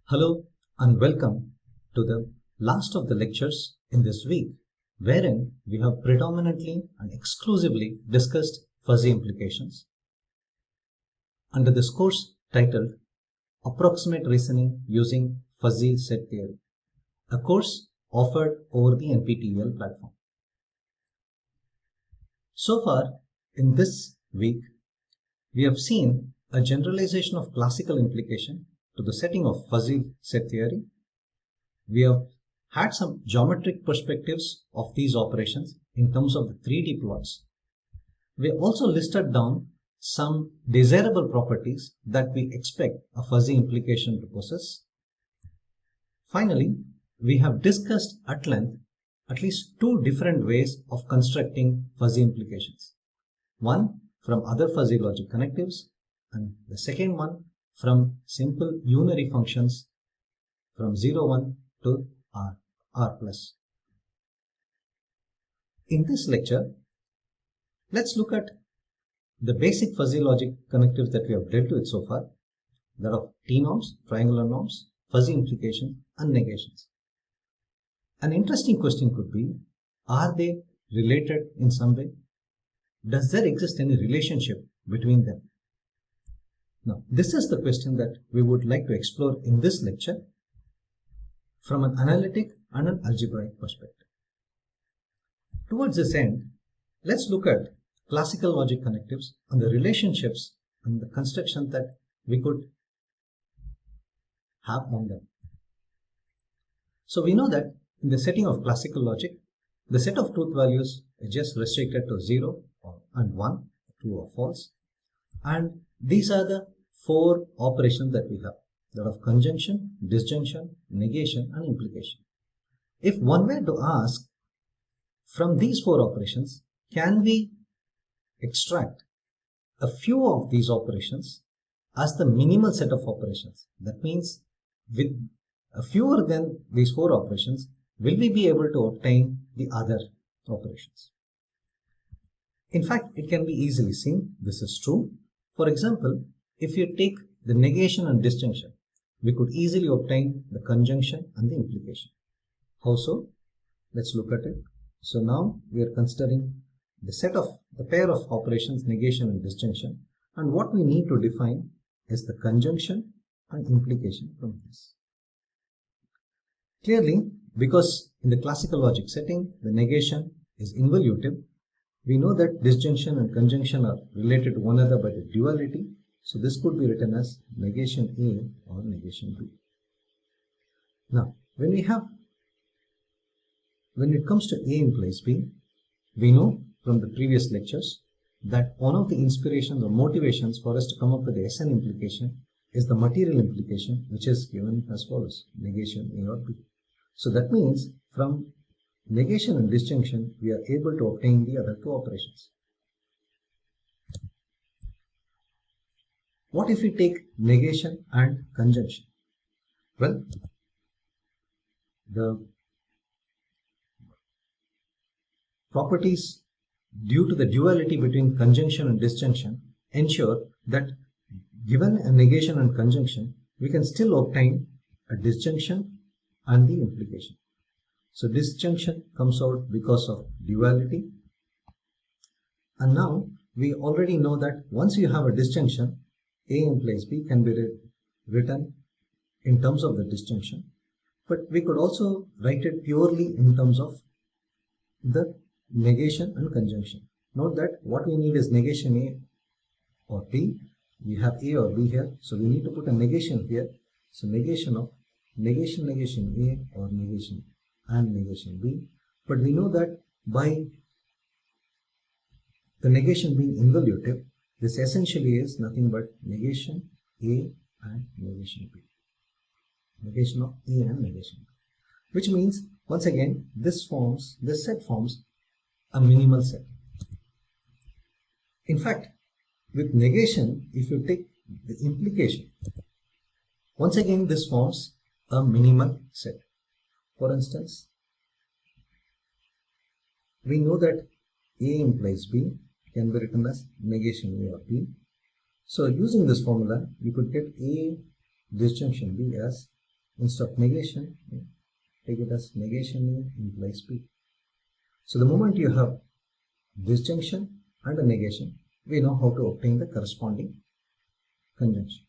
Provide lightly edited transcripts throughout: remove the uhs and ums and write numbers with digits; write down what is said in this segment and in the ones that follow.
Hello and welcome to the last of the lectures in this week, wherein we have predominantly and exclusively discussed fuzzy implications under this course titled Approximate Reasoning Using Fuzzy Set Theory, a course offered over the NPTEL platform. So far in this week, we have seen a generalization of classical implication to the setting of fuzzy set theory. We have had some geometric perspectives of these operations in terms of the 3D plots. We also listed down some desirable properties that we expect a fuzzy implication to possess. Finally, we have discussed at length at least two different ways of constructing fuzzy implications. One from other fuzzy logic connectives, and the second one from simple unary functions from 0, 1 to R plus. In this lecture, let's look at the basic fuzzy logic connectives that we have dealt with so far, that of T-norms, triangular norms, fuzzy implications, and negations. An interesting question could be, are they related in some way? Does there exist any relationship between them? Now, this is the question that we would like to explore in this lecture from an analytic and an algebraic perspective. Towards this end, let's look at classical logic connectives and the relationships and the construction that we could have on them. So we know that in the setting of classical logic, the set of truth values is just restricted to 0 and 1, true or false, and these are the four operations that we have, that of conjunction, disjunction, negation, and implication. If one were to ask, from these four operations, can we extract a few of these operations as the minimal set of operations? That means with a fewer than these four operations, will we be able to obtain the other operations? In fact, it can be easily seen this is true. For example, if you take the negation and disjunction, we could easily obtain the conjunction and the implication. How so? Let's look at it. So now we are considering the pair of operations negation and disjunction, and what we need to define is the conjunction and implication from this. Clearly, because in the classical logic setting the negation is involutive, we know that disjunction and conjunction are related to one another by the duality. So this could be written as negation A or negation B. Now, when it comes to A implies B, we know from the previous lectures that one of the inspirations or motivations for us to come up with the SN implication is the material implication, which is given as follows: negation A or B. So that means from negation and disjunction, we are able to obtain the other two operations. What if we take negation and conjunction? Well, the properties due to the duality between conjunction and disjunction ensure that given a negation and conjunction, we can still obtain a disjunction and the implication. So disjunction comes out because of duality. And now we already know that once you have a disjunction, A implies B can be written in terms of the disjunction, but we could also write it purely in terms of the negation and conjunction. Note that what we need is negation A or B. We have A or B here, so we need to put a negation here. So negation of negation A or negation and negation B. But we know that by the negation being involutive, this essentially is nothing but negation A and negation B. Negation of A and negation B. Which means, once again, this set forms a minimal set. In fact, with negation, if you take the implication, once again this forms a minimal set. For instance, we know that A implies B can be written as negation A or B. So using this formula, you could get A disjunction B as instead of negation, take it as negation A implies P. So the moment you have disjunction and a negation, we know how to obtain the corresponding conjunction.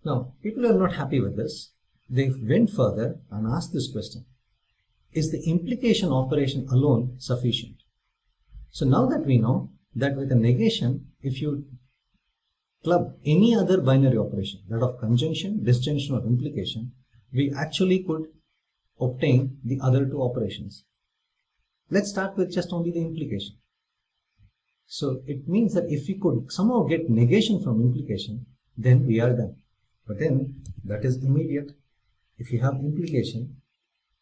Now, people are not happy with this. They went further and asked this question: is the implication operation alone sufficient? So now that we know that with a negation, if you club any other binary operation, that of conjunction, disjunction or implication, we actually could obtain the other two operations. Let's start with just only the implication. So it means that if we could somehow get negation from implication, then we are done. But then that is immediate. If you have implication,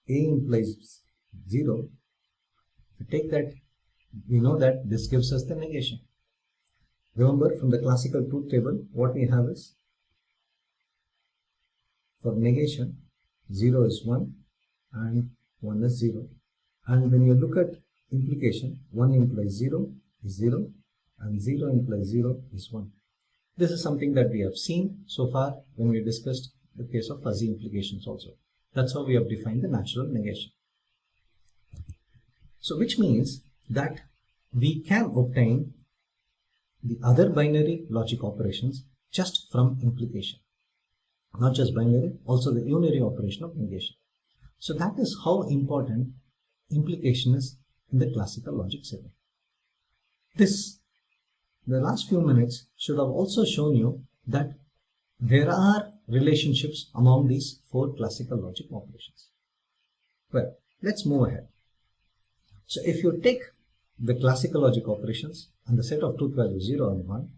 A implies 0, if we take that, we know that this gives us the negation. Remember from the classical truth table, what we have is, for negation, 0 is 1 and 1 is 0. And when you look at implication, 1 implies 0 is 0 and 0 implies 0 is 1. This is something that we have seen so far when we discussed the case of fuzzy implications also. That's how we have defined the natural negation. So which means that we can obtain the other binary logic operations just from implication. Not just binary, also the unary operation of negation. So that is how important implication is in the classical logic setting. The last few minutes should have also shown you that there are relationships among these four classical logic operations. Well, let's move ahead. So if you take the classical logic operations and the set of truth values 0 and 1,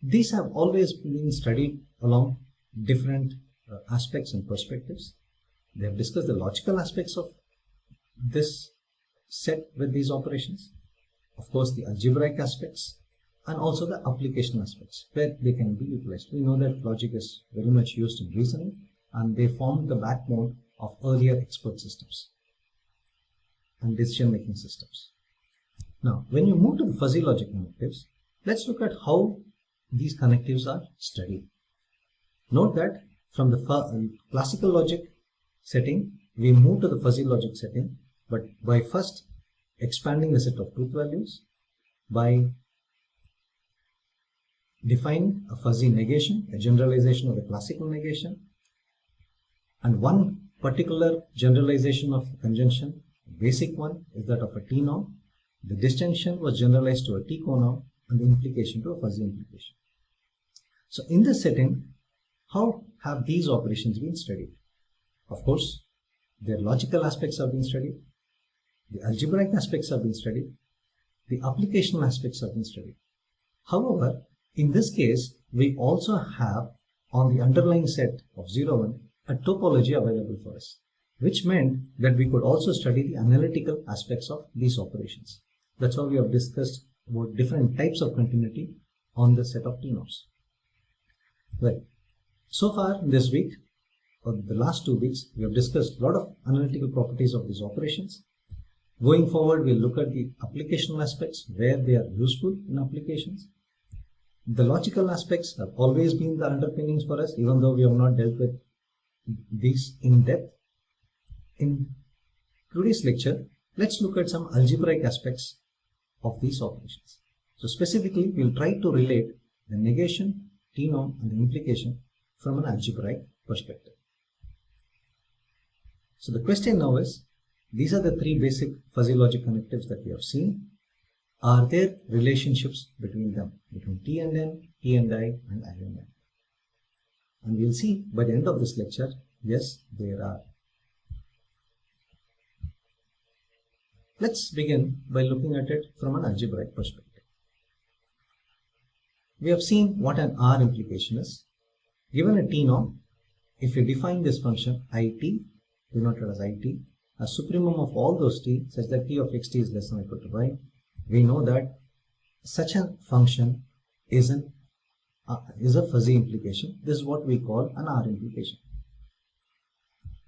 these have always been studied along different aspects and perspectives. They have discussed the logical aspects of this set with these operations, of course the algebraic aspects, and also the application aspects where they can be utilized. We know that logic is very much used in reasoning, and they formed the backbone of earlier expert systems and decision-making systems. Now, when you move to the fuzzy logic connectives, let's look at how these connectives are studied. Note that from the classical logic setting, we move to the fuzzy logic setting, but by first expanding the set of truth values, by defining a fuzzy negation, a generalization of the classical negation, and one particular generalization of conjunction, basic one, is that of a T-norm. The disjunction was generalized to a T-conorm and the implication to a fuzzy implication. So in this setting, how have these operations been studied? Of course, their logical aspects have been studied, the algebraic aspects have been studied, the applicational aspects have been studied. However, in this case, we also have on the underlying set of 0, 1 a topology available for us, which meant that we could also study the analytical aspects of these operations. That's how we have discussed about different types of continuity on the set of T-norms. Well, so far this week, or the last 2 weeks, we have discussed a lot of analytical properties of these operations. Going forward, we'll look at the applicational aspects, where they are useful in applications. The logical aspects have always been the underpinnings for us, even though we have not dealt with these in depth. In today's lecture, let's look at some algebraic aspects of these operations. So specifically, we'll try to relate the negation, T-norm, and the implication from an algebraic perspective. So the question now is, these are the 3 basic fuzzy logic connectives that we have seen. Are there relationships between them, between T and N, T and I, and I and N? And we'll see by the end of this lecture, yes, there are. Let's begin by looking at it from an algebraic perspective. We have seen what an R implication is. Given a T-norm, if you define this function it, denoted as it, as supremum of all those t such that t of xt is less than or equal to y, we know that such a function is a fuzzy implication. This is what we call an R implication.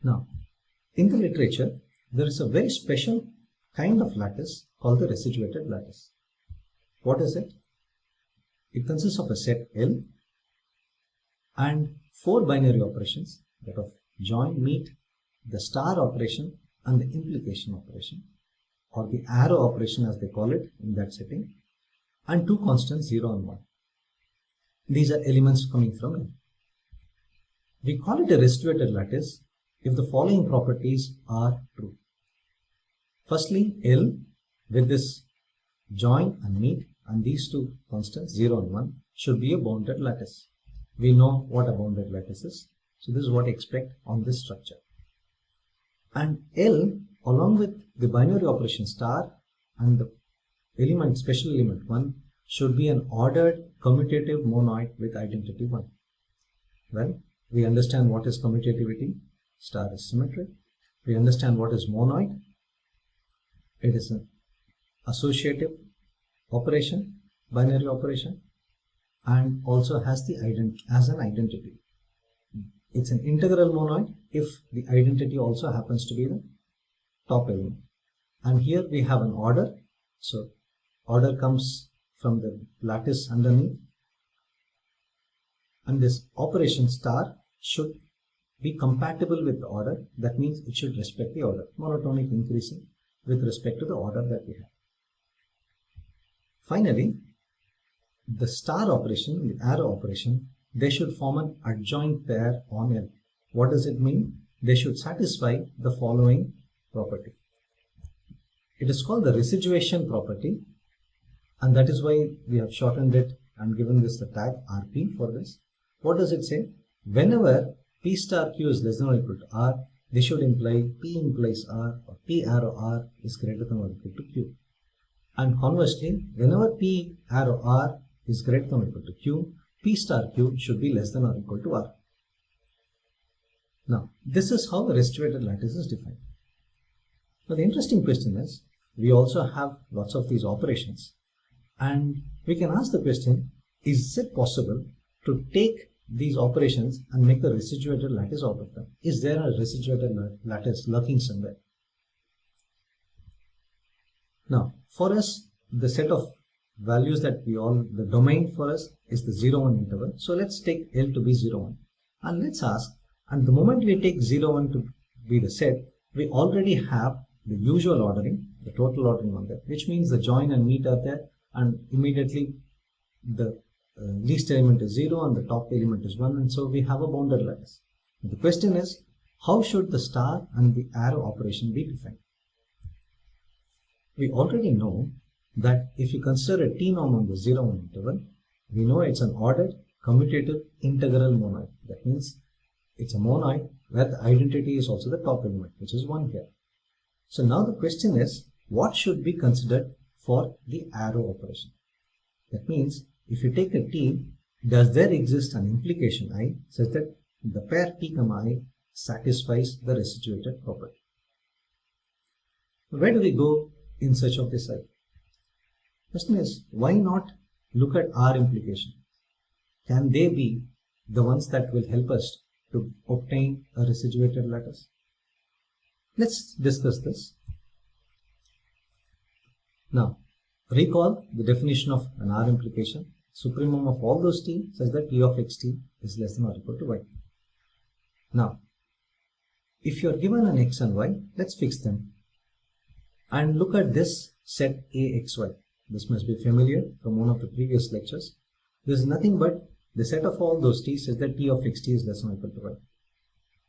Now, in the literature, there is a very special kind of lattice called the residuated lattice. What is it? It consists of a set L, and 4 binary operations, that of join, meet, the star operation and the implication operation, or the arrow operation as they call it in that setting, and 2 constants 0 and 1. These are elements coming from L. We call it a residuated lattice if the following properties are true. Firstly, L with this join and meet and these 2 constants 0 and 1 should be a bounded lattice. We know what a bounded lattice is, so this is what I expect on this structure. And L along with the binary operation star and the element, special element 1 should be an ordered commutative monoid with identity 1. Well, we understand what is commutativity. Star is symmetry. We understand what is monoid. It is an associative operation, binary operation, and also has the as an identity. It's an integral monoid if the identity also happens to be the top element. And here we have an order. So order comes from the lattice underneath. And this operation star should be compatible with the order. That means it should respect the order. Monotonic increasing with respect to the order that we have. Finally, the star operation, the arrow operation, they should form an adjoint pair on L. What does it mean? They should satisfy the following property. It is called the residuation property, and that is why we have shortened it and given this the tag RP for this. What does it say? Whenever P star Q is less than or equal to R, they should imply P implies R or P arrow R is greater than or equal to Q. And conversely, whenever P arrow R is greater than or equal to Q, P star Q should be less than or equal to R. Now, this is how a residuated lattice is defined. Now, the interesting question is, we also have lots of these operations, and we can ask the question, is it possible to take these operations and make a residuated lattice out of them? Is there a residuated lattice lurking somewhere? Now, for us, the set of values that the domain for us is the 0, 1 interval. So let's take L to be 0, 1. And let's ask, and the moment we take 0, 1 to be the set, we already have the usual ordering, the total ordering on that, which means the join and meet are there, and immediately the least element is 0 and the top element is 1, and so we have a bounded lattice. The question is, how should the star and the arrow operation be defined? We already know that if you consider a T-norm on the 0, 1 interval, we know it's an ordered commutative integral monoid. That means it's a monoid where the identity is also the top element, which is 1 here. So now the question is, what should be considered for the arrow operation? That means if you take a T, does there exist an implication I such that the pair T, I satisfies the residuated property? Where do we go in search of this I? Question is, why not look at R-implication? Can they be the ones that will help us to obtain a residuated lattice? Let's discuss this. Now, recall the definition of an R-implication. Supremum of all those T such that T of xt is less than or equal to Y. Now, if you are given an X and Y, let's fix them and look at this set AXY. This must be familiar from one of the previous lectures. This is nothing but the set of all those T such that T of xt is less than or equal to Y.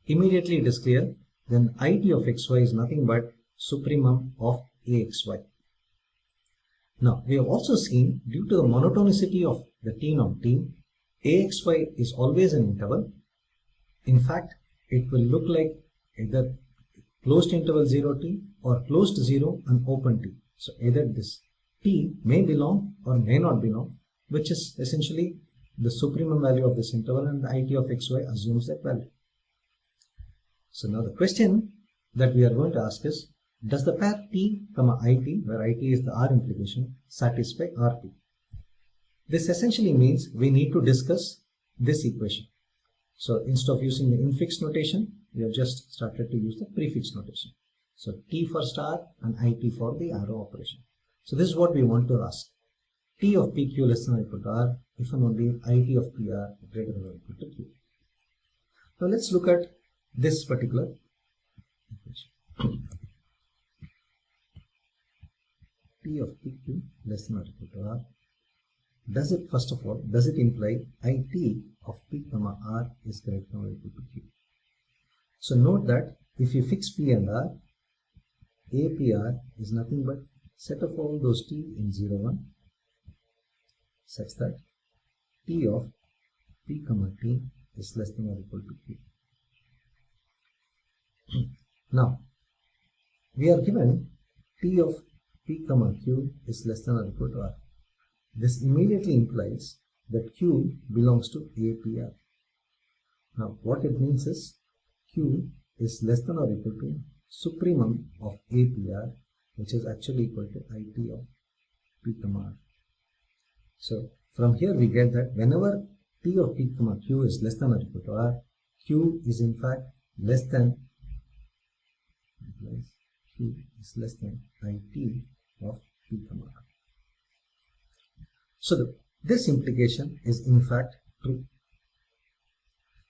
Immediately it is clear, then IT of XY is nothing but supremum of AXY. Now, we have also seen, due to the monotonicity of the T-norm T, AXY is always an interval. In fact, it will look like either closed interval 0T or closed 0 and open T. So either this T may belong or may not belong, which is essentially the supremum value of this interval, and the IT of XY assumes that value. So now the question that we are going to ask is, does the pair T, IT, where IT is the R implication, satisfy RP? This essentially means we need to discuss this equation. So instead of using the infix notation, we have just started to use the prefix notation. So T for star and IT for the arrow operation. So this is what we want to ask. T of PQ less than or equal to R if and only IT of PR greater than or equal to Q. Now let's look at this particular equation. P of PQ less than or equal to R. Does it, first of all, does it imply IT of P comma R is greater than or equal to Q? So note that if you fix P and R, APR is nothing but set of all those T in 0, 1 such that T of P comma T is less than or equal to Q. Now, we are given T of P comma Q is less than or equal to R. This immediately implies that Q belongs to APR. Now, what it means is Q is less than or equal to supremum of APR, which is actually equal to IT of P comma R. So, from here we get that whenever T of P comma Q is less than or equal to R, Q is in fact less than IT of P comma R. So this implication is in fact true.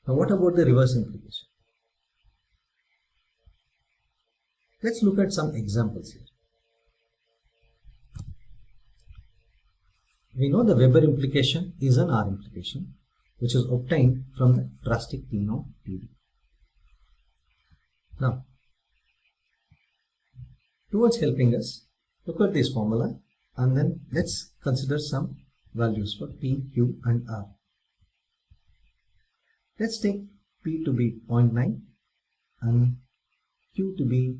Now what about the reverse implication? Let's look at some examples here. We know the Weber implication is an R implication, which is obtained from the drastic T-NOC TD. Now, towards helping us, look at this formula and then let's consider some values for P, Q and R. Let's take P to be 0.9 and Q to be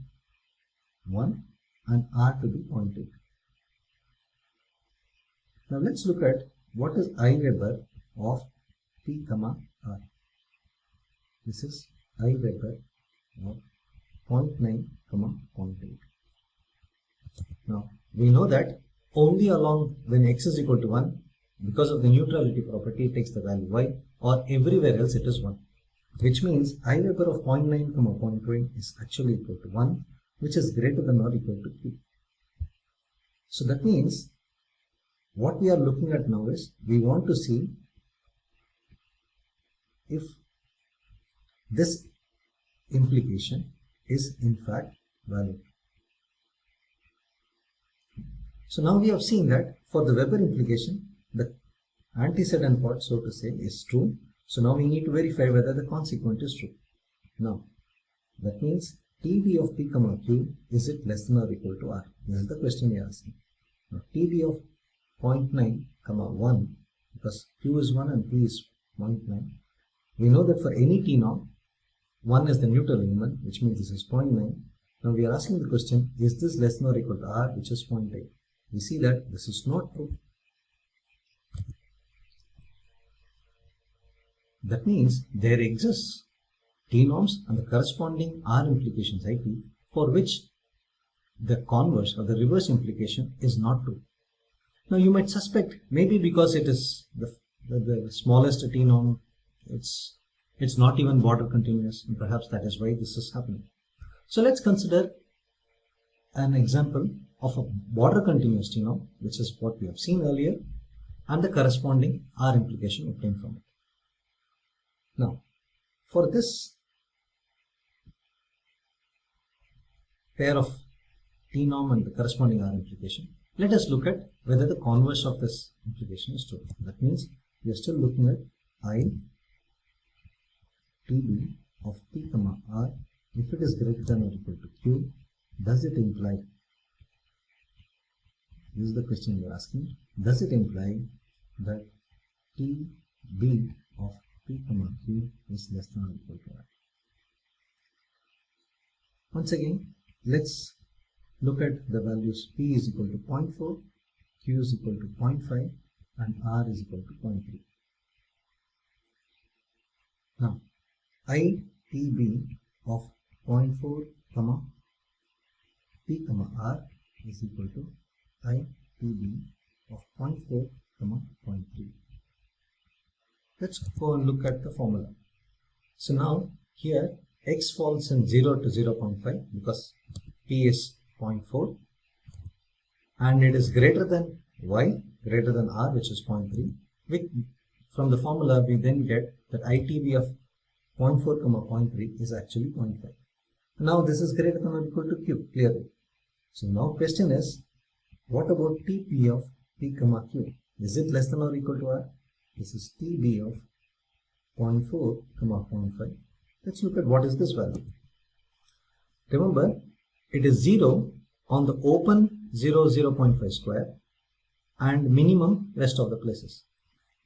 1 and R to be 0.8. Now let's look at what is I Weber of P comma R. This is I Weber of 0.9 comma 0.8. Now we know that only along when x is equal to 1, because of the neutrality property, it takes the value y, or everywhere else it is 1. Which means I Weber of 0.9 comma 0.8 is actually equal to 1, which is greater than or equal to Q. So that means what we are looking at now is we want to see if this implication is in fact valid. So now we have seen that for the Weber implication, the antecedent part, so to say, is true. So now we need to verify whether the consequent is true. Now, that means TB of P comma Q, is it less than or equal to R? This is the question we are asking. Now, TB of 0.9 comma 1, because Q is 1 and P is 0.9. We know that for any T-NOC, 1 is the neutral element, which means this is 0.9. Now we are asking the question, is this less than or equal to R, which is 0.8? We see that this is not true. That means there exists T-norms and the corresponding R implications IP for which the converse or the reverse implication is not true. Now you might suspect maybe because it is the smallest T-norm, it's not even border continuous, and perhaps that is why this is happening. So let's consider an example of a border continuous T-norm, which is what we have seen earlier, and the corresponding R implication obtained from it. Now, for this pair of T-norm and the corresponding R implication, let us look at whether the converse of this implication is true. That means we are still looking at I TB of P comma R. If it is greater than or equal to Q, does it imply, this is the question we are asking, does it imply that TB of P comma Q is less than or equal to R? Once again, let's look at the values. P is equal to 0.4, Q is equal to 0.5 and R is equal to 0.3. Now, ITB of 0.4 comma P comma R is equal to ITB of 0.4 comma 0.3. Let's go and look at the formula. So now here x falls in 0 to 0.5 because P is 0.4 and it is greater than y, greater than R, which is 0.3. From the formula we then get that ITB of 0.4 comma 0.3 is actually 0.5. Now this is greater than or equal to q, clearly. So now question is, what about TP of p comma q? Is it less than or equal to r? This is TB of 0.4 comma 0.5. Let's look at what is this value. Remember, it is 0 on the open 0.5 square and minimum rest of the places.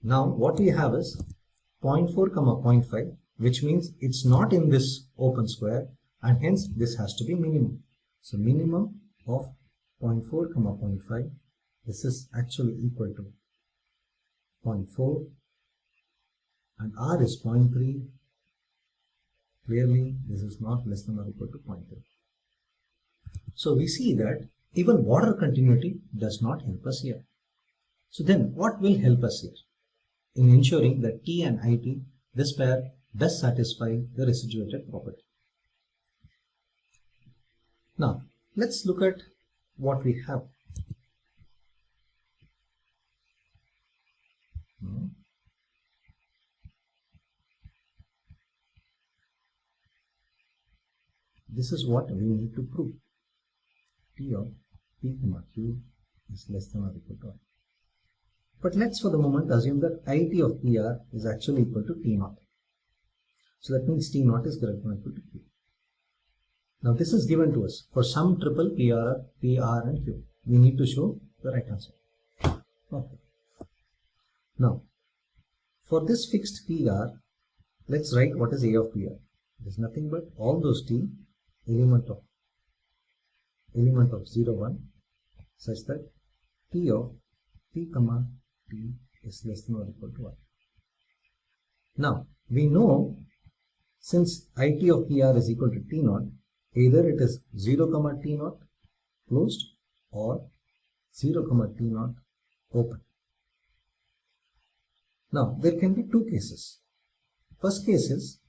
Now what we have is 0.4 comma 0.5, which means it's not in this open square, and hence this has to be minimum. So minimum of 0.4 comma 0.5, this is actually equal to 0.4 and r is 0.3. Clearly this is not less than or equal to 0.3. So we see that even border continuity does not help us here. So then what will help us here in ensuring that T and IT, this pair, does satisfy the residuated property? Now let's look at what we have. This is what we need to prove. T of p comma q is less than or equal to r. But let's for the moment assume that IT of PR is actually equal to T0. So that means T0 is greater than or equal to Q. Now this is given to us for some triple PR and Q. We need to show the right answer. Okay. Now for this fixed PR, let's write what is A of PR. It is nothing but all those T element of 0, 1 such that T of P comma T is less than or equal to 1. Now we know since IT of PR is equal to T0, either it is 0 comma T0 closed or 0 comma T0 open. Now there can be two cases. First case is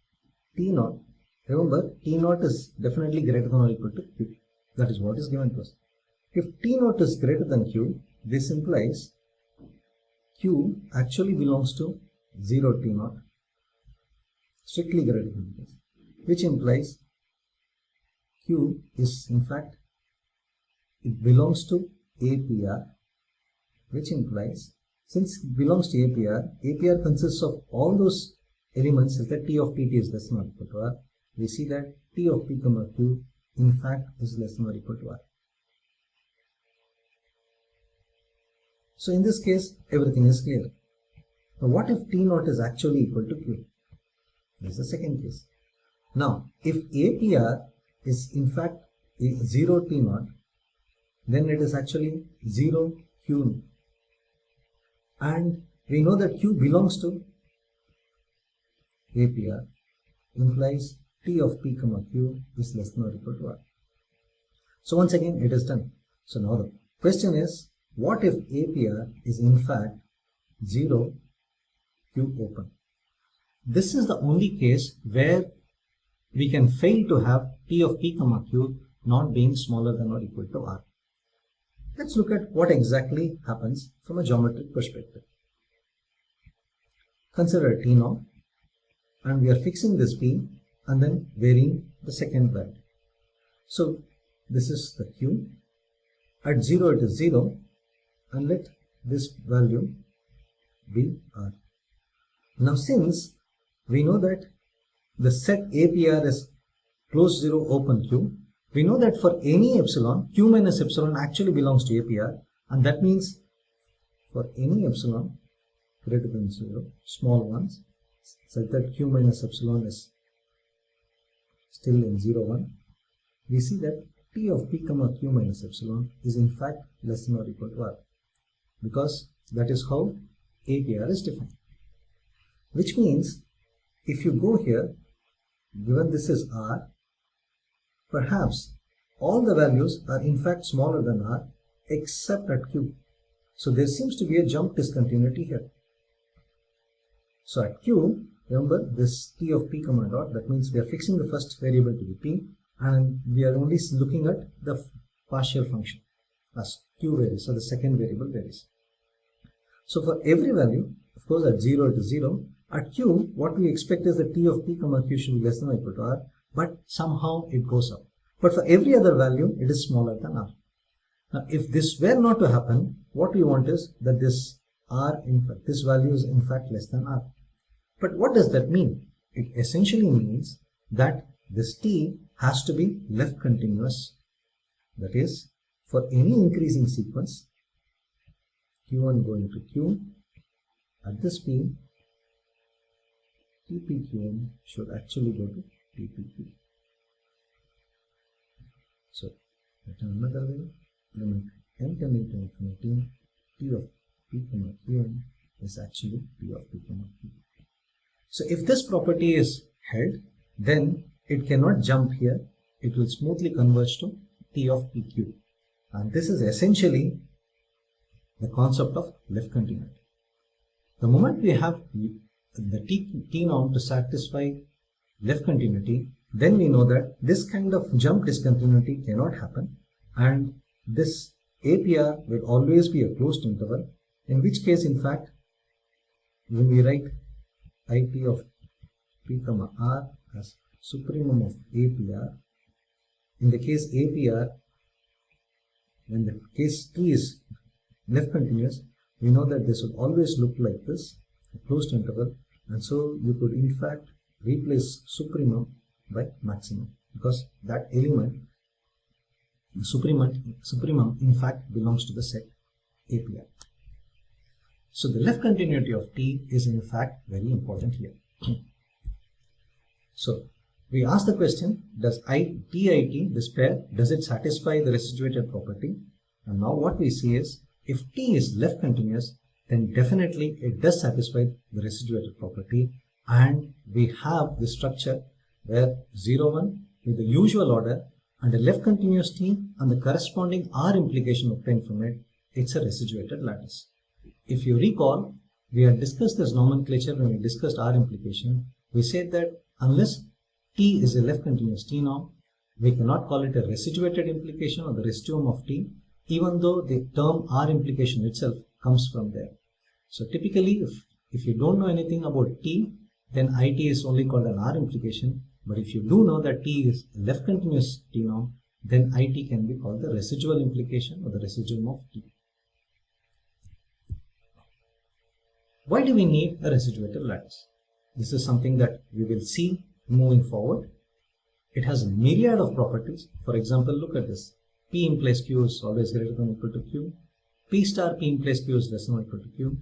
T0. Remember, T0 is definitely greater than or equal to Q. That is what is given to us. If T0 is greater than Q, this implies Q actually belongs to 0 T0, strictly greater than this, which implies Q is in fact, it belongs to APR, which implies since it belongs to APR consists of all those elements such that T of PT is less than or equal to R. We see that T of P comma Q in fact is less than or equal to R. So in this case, everything is clear. Now what if T0 is actually equal to Q? This is the second case. Now if APR is in fact 0 T0, then it is actually 0 Q. And we know that Q belongs to APR, implies T of P comma Q is less than or equal to R. So once again it is done. So now the question is, what if APR is in fact 0 Q open? This is the only case where we can fail to have T of P comma Q not being smaller than or equal to R. Let's look at what exactly happens from a geometric perspective. Consider T now, and we are fixing this P and then varying the second value. So this is the Q. At 0 it is 0, and let this value be R. Now since we know that the set APR is closed 0 open Q, we know that for any epsilon, Q minus epsilon actually belongs to APR, and that means for any epsilon greater than 0, small ones, such that Q minus epsilon is still in 0, 1, we see that T of P comma Q minus epsilon is in fact less than or equal to R, because that is how APR is defined. Which means if you go here, given this is R, perhaps all the values are in fact smaller than R except at Q. So there seems to be a jump discontinuity here. So at Q, remember this T of P comma dot, that means we are fixing the first variable to be P, and we are only looking at the partial function as Q varies, so the second variable varies. So for every value, of course at 0 it is 0, At Q, what we expect is that T of P comma Q should be less than or equal to R, but somehow it goes up. But for every other value, it is smaller than R. Now, if this were not to happen, what we want is that this value is in fact less than R. But what does that mean? It essentially means that this T has to be left continuous. That is, for any increasing sequence, Q1 going to Q, at this P, TPQN should actually go to TPQ. So, written another way, limit n tending to infinity, T of P comma Qn is actually T of P comma Q. So if this property is held, then it cannot jump here. It will smoothly converge to T of PQ. And this is essentially the concept of left continuity. The moment we have the T norm to satisfy left continuity, then we know that this kind of jump discontinuity cannot happen, and this APR will always be a closed interval, in which case, in fact, when we write IP of P comma R as supremum of APR, in the case APR, when the case T is left continuous, we know that this will always look like this, a closed interval, and so you could in fact replace supremum by maximum, because that element, supremum in fact belongs to the set APR. So the left continuity of T is in fact very important here. So we ask the question, does TIT, this pair, does it satisfy the residuated property? And now what we see is, if T is left continuous, then definitely it does satisfy the residuated property, and we have the structure where 0, 1 with the usual order and a left continuous T and the corresponding R implication obtained from it, it's a residuated lattice. If you recall, we had discussed this nomenclature when we discussed R implication. We said that unless T is a left continuous T norm, we cannot call it a residuated implication or the residuum of T, even though the term R implication itself comes from there. So typically, if you don't know anything about T, then IT is only called an R implication. But if you do know that T is a left continuous T norm, then IT can be called the residual implication or the residuum of T. Why do we need a residuated lattice? This is something that we will see moving forward. It has a myriad of properties. For example, look at this. P implies Q is always greater than or equal to Q. P star P implies Q is less than or equal to Q.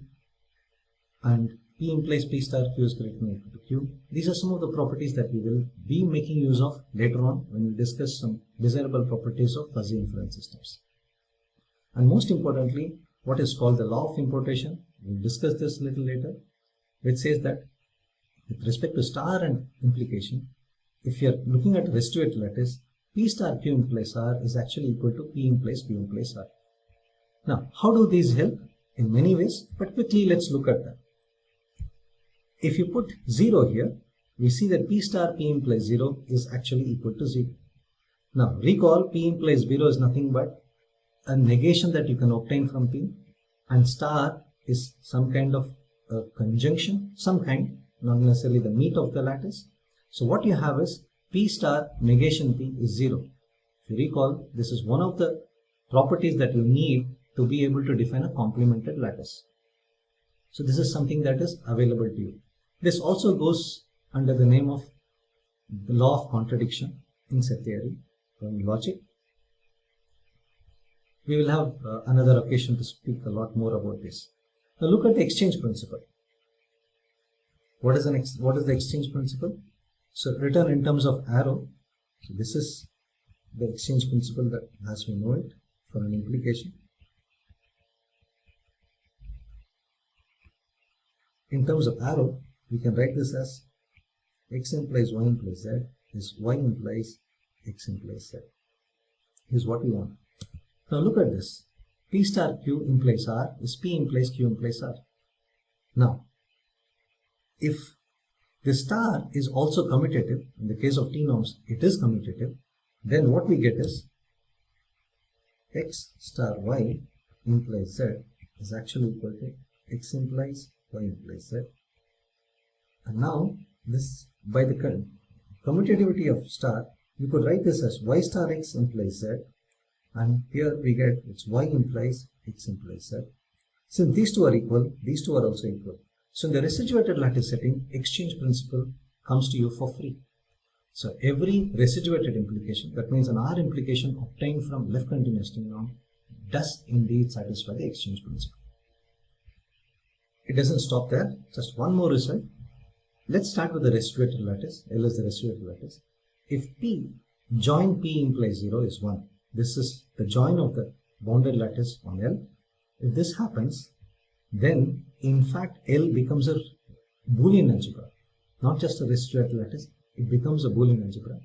And P implies P star Q is greater than or equal to Q. These are some of the properties that we will be making use of later on when we discuss some desirable properties of fuzzy inference systems. And most importantly, what is called the law of importation. We'll discuss this a little later, which says that with respect to star and implication, if you're looking at residuated lattice, P star Q implies R is actually equal to P implies Q implies R. Now, how do these help? In many ways, but quickly let's look at that. If you put 0 here, we see that P star P implies 0 is actually equal to 0. Now, recall P implies 0 is nothing but a negation that you can obtain from P, and star is some kind of a conjunction, some kind, not necessarily the meat of the lattice. So what you have is P star negation P is 0. If you recall, this is one of the properties that you need to be able to define a complemented lattice. So this is something that is available to you. This also goes under the name of the law of contradiction in set theory or in logic. We will have another occasion to speak a lot more about this. Now look at the exchange principle. What is the exchange principle? So written in terms of arrow. So this is the exchange principle that as we know it for an implication. In terms of arrow, we can write this as x implies y implies z is y implies x implies z. Here's what we want. Now look at this. P star Q implies R is P implies Q implies R. Now, if the star is also commutative, in the case of T norms, it is commutative, then what we get is x star y implies z is actually equal to x implies y implies z. And now this, by the commutativity of star, we could write this as y star x implies z, and here we get it's y implies x implies z. Since these two are equal, these two are also equal. So in the residuated lattice setting, exchange principle comes to you for free. So every residuated implication, that means an R implication obtained from left continuous T-norm, does indeed satisfy the exchange principle. It doesn't stop there, just one more result. Let's start with the residuated lattice. L is the residuated lattice. If P join P implies 0 is 1. This is the join of the bounded lattice on L. If this happens, then in fact L becomes a Boolean algebra, not just a residuated lattice, it becomes a Boolean algebra.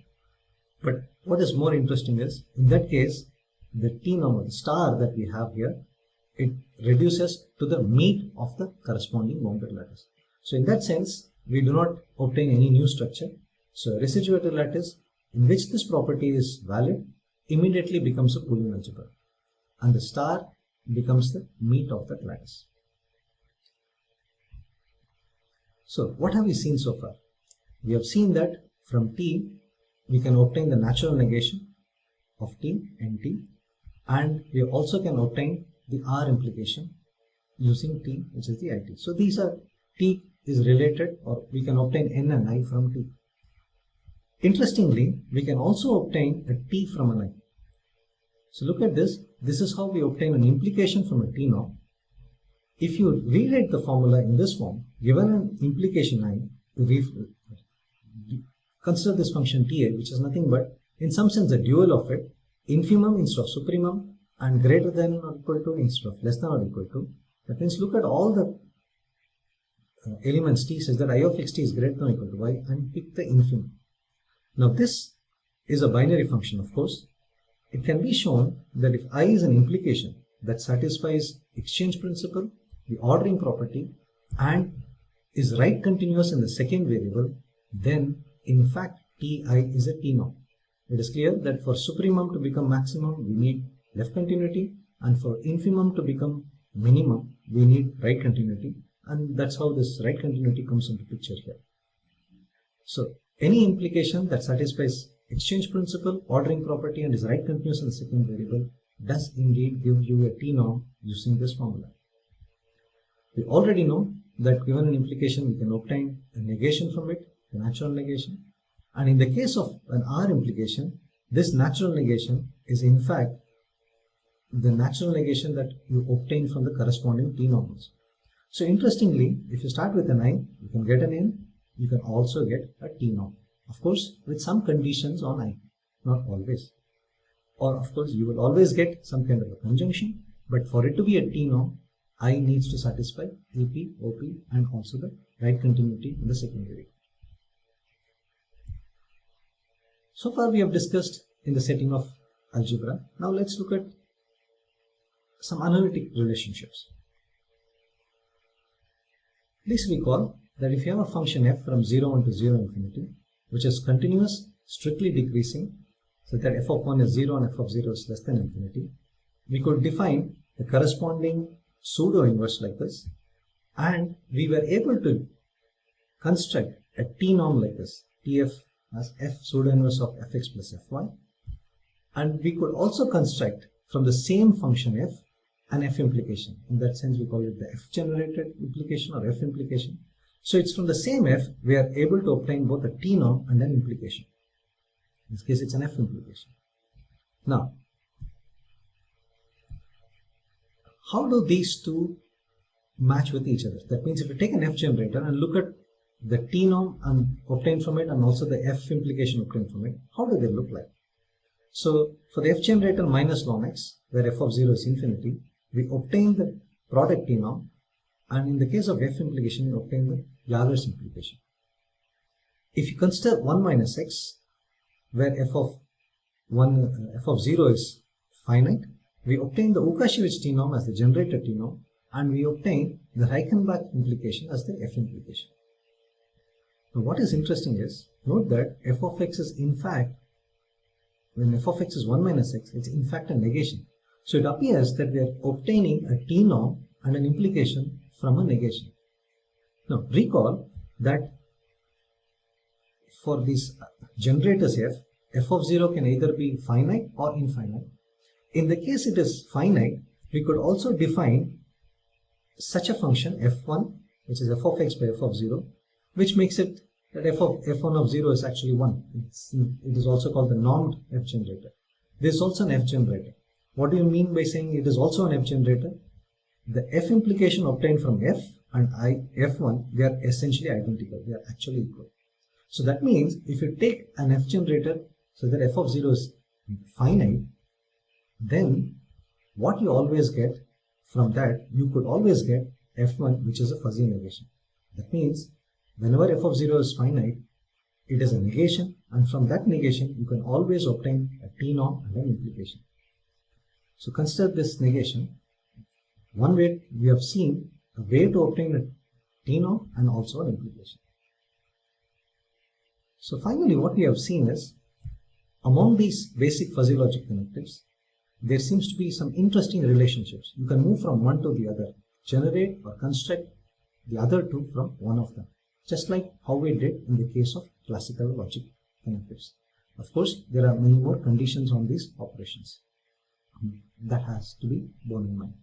But what is more interesting is, in that case, the T-norm, the star that we have here, it reduces to the meat of the corresponding bounded lattice. So in that sense, we do not obtain any new structure. So a residuated lattice in which this property is valid immediately becomes a Boolean algebra, and the star becomes the meat of that lattice. So what have we seen so far? We have seen that from T we can obtain the natural negation of T and T, and we also can obtain the R implication using T, which is the IT. So these are, T is related, or we can obtain N and I from T. Interestingly, we can also obtain a T from an I. So look at this. This is how we obtain an implication from a T-norm. If you rewrite the formula in this form, given an implication I, consider this function Ta, which is nothing but, in some sense, a dual of it, infimum instead of supremum, and greater than or equal to instead of less than or equal to. That means look at all the elements T such that I of xt is greater than or equal to y, and pick the infimum. Now this is a binary function, of course. It can be shown that if I is an implication that satisfies exchange principle, the ordering property, and is right continuous in the second variable, then in fact Ti is a T-norm. It is clear that for supremum to become maximum, we need left continuity, and for infimum to become minimum, we need right continuity, and that's how this right continuity comes into picture here. So any implication that satisfies exchange principle, ordering property, and is right continuous in the second variable does indeed give you a T-norm using this formula. We already know that given an implication we can obtain a negation from it, the natural negation, and in the case of an R implication, this natural negation is in fact the natural negation that you obtain from the corresponding T-norms. So interestingly, if you start with an I, you can get an N, you can also get a T-norm. Of course, with some conditions on I, not always. Or of course, you will always get some kind of a conjunction, but for it to be a T-norm, I needs to satisfy AP, OP, and also the right continuity in the second variable. So far we have discussed in the setting of algebra. Now let's look at some analytic relationships. Please recall that if you have a function f from 0 1 to 0 infinity, which is continuous, strictly decreasing, so that f of 1 is 0 and f of 0 is less than infinity, we could define the corresponding pseudo inverse like this, and we were able to construct a T-norm like this, Tf as f pseudo inverse of fx plus fy, and we could also construct from the same function f an f implication. In that sense, we call it the f generated implication or f implication. So it's from the same f we are able to obtain both a T-norm and an implication. In this case, it's an f implication. Now, how do these two match with each other? That means if you take an f generator and look at the T-norm and obtain from it and also the f implication obtained from it, how do they look like? So for the f generator minus ln x, where f of 0 is infinity, we obtain the product T-norm, and in the case of f implication, we obtain the Euler's implication. If you consider 1 minus x, where f of 0 is finite, we obtain the Lukasiewicz T-norm as the generator T-norm, and we obtain the Reichenbach implication as the f implication. Now what is interesting is, note that f of x is in fact, when f of x is 1 minus x, it's in fact a negation. So it appears that we are obtaining a T-norm and an implication from a negation. Now recall that for these generators f of 0 can either be finite or infinite. In the case it is finite, we could also define such a function f1, which is f of x by f of 0, which makes it that f1 of 0 is actually 1. It is also called the normed f generator. This is also an f generator. What do you mean by saying it is also an f generator? The f implication obtained from f and f1, they are essentially identical. They are actually equal. So that means if you take an f generator so that f of 0 is finite, then what you always get from that, you could always get f1, which is a fuzzy negation. That means whenever f of 0 is finite, it is a negation, and from that negation you can always obtain a T-norm and an implication. So consider this negation. One way we have seen a way to obtain a T-norm and also an implication. So finally what we have seen is, among these basic fuzzy logic connectives, there seems to be some interesting relationships. You can move from one to the other, generate or construct the other two from one of them, just like how we did in the case of classical logic connectives. Of course, there are many more conditions on these operations. That has to be borne in mind.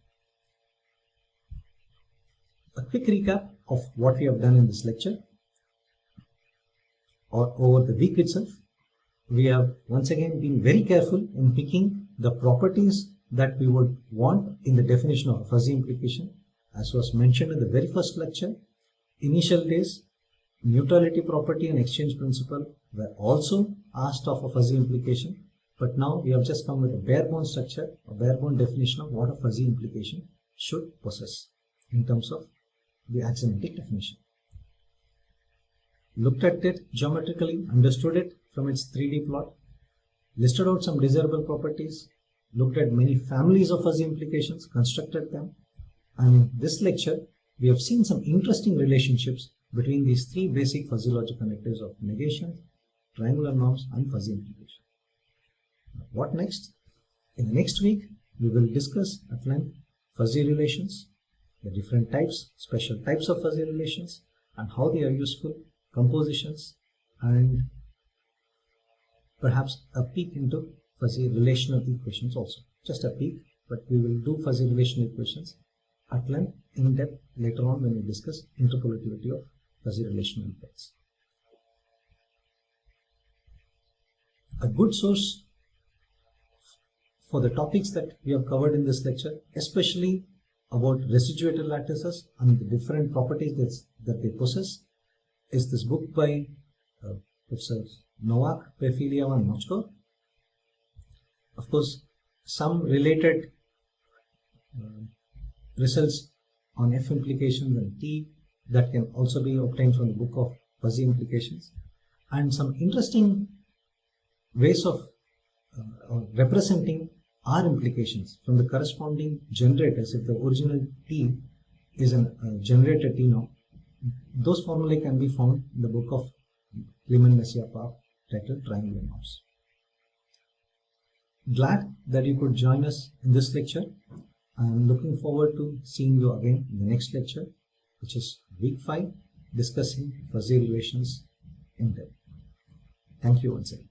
A quick recap of what we have done in this lecture, or over the week itself. We have once again been very careful in picking the properties that we would want in the definition of a fuzzy implication. As was mentioned in the very first lecture, initial days, neutrality property and exchange principle were also asked of a fuzzy implication, but now we have just come with a bare-bone structure, a bare-bone definition of what a fuzzy implication should possess in terms of the axiomatic definition. Looked at it geometrically, understood it from its 3D plot, listed out some desirable properties, looked at many families of fuzzy implications, constructed them, and in this lecture we have seen some interesting relationships between these three basic fuzzy logic connectives of negation, triangular norms, and fuzzy implication. What next? In the next week we will discuss at length fuzzy relations, the different types, special types of fuzzy relations, and how they are useful, compositions, and perhaps a peek into fuzzy relational equations also. Just a peek, but we will do fuzzy relational equations at length, in depth, later on when we discuss interpolativity of fuzzy relational effects. A good source for the topics that we have covered in this lecture, especially about residuated lattices and the different properties that they possess, is this book by Professors Novak, Perfilieva, and Mochko. Of course, some related results on F implications and T that can also be obtained from the book of fuzzy implications, and some interesting ways of representing R implications from the corresponding generators. If the original T is a generated T-norm, those formulae can be found in the book of Kleemann-Messier-Pape titled Triangular Norms. Glad that you could join us in this lecture. I am looking forward to seeing you again in the next lecture, which is week 5, discussing fuzzy relations in depth. Thank you once again.